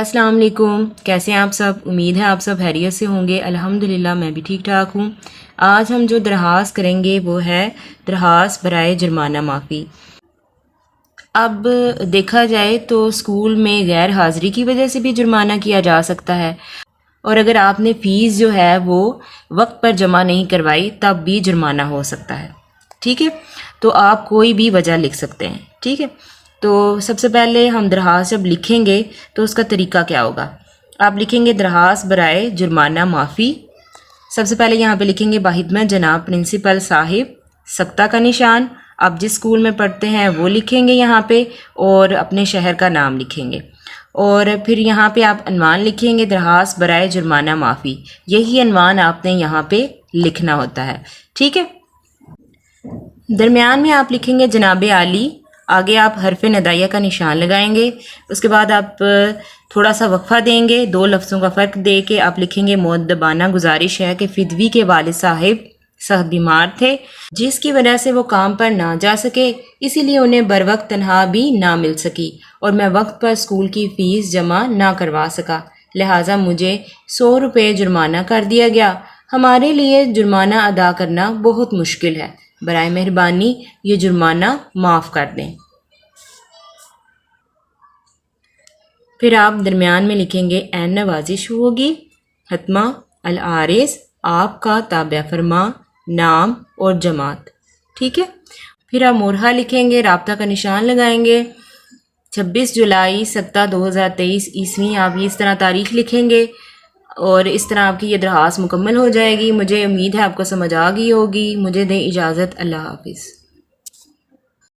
السلام علیکم، کیسے ہیں آپ سب؟ امید ہے آپ سب خیریت سے ہوں گے۔ الحمدللہ میں بھی ٹھیک ٹھاک ہوں۔ آج ہم جو درخواست کریں گے وہ ہے درخواست برائے جرمانہ معافی۔ اب دیکھا جائے تو اسکول میں غیر حاضری کی وجہ سے بھی جرمانہ کیا جا سکتا ہے، اور اگر آپ نے فیس جو ہے وہ وقت پر جمع نہیں کروائی تب بھی جرمانہ ہو سکتا ہے۔ ٹھیک ہے، تو آپ کوئی بھی وجہ لکھ سکتے ہیں۔ ٹھیک ہے، تو سب سے پہلے ہم درخواست جب لکھیں گے تو اس کا طریقہ کیا ہوگا؟ آپ لکھیں گے درخواست برائے جرمانہ معافی۔ سب سے پہلے یہاں پہ لکھیں گے باخدمت جناب پرنسپل صاحب، سکتہ کا نشان، آپ جس اسکول میں پڑھتے ہیں وہ لکھیں گے یہاں پہ، اور اپنے شہر کا نام لکھیں گے، اور پھر یہاں پہ آپ عنوان لکھیں گے درخواست برائے جرمانہ معافی۔ یہی عنوان آپ نے یہاں پہ لکھنا ہوتا ہے۔ ٹھیک ہے، درمیان میں آپ لکھیں گے جناب عالی، آگے آپ حرف ندائیہ کا نشان لگائیں گے، اس کے بعد آپ تھوڑا سا وقفہ دیں گے، دو لفظوں کا فرق دے کے آپ لکھیں گے مؤدبانہ گزارش ہے کہ فدوی کے والد صاحب سخت بیمار تھے، جس کی وجہ سے وہ کام پر نہ جا سکے، اسی لیے انہیں بروقت تنخواہ بھی نہ مل سکی، اور میں وقت پر اسکول کی فیس جمع نہ کروا سکا، لہٰذا مجھے 100 روپے جرمانہ کر دیا گیا۔ ہمارے لیے جرمانہ ادا کرنا بہت مشکل ہے، برائے مہربانی یہ جرمانہ معاف کر دیں۔ پھر آپ درمیان میں لکھیں گے عین نوازش ہوگی، حتمہ العارض آپ کا تابع فرما، نام اور جماعت۔ ٹھیک ہے، پھر آپ مورحہ لکھیں گے، رابطہ کا نشان لگائیں گے، 26 جولائی سکتہ 2023 عیسوی، آپ یہ اس طرح تاریخ لکھیں گے، اور اس طرح آپ کی یہ درخواست مکمل ہو جائے گی۔ مجھے امید ہے آپ کو سمجھ آ گئی ہوگی۔ مجھے دیں اجازت، اللہ حافظ۔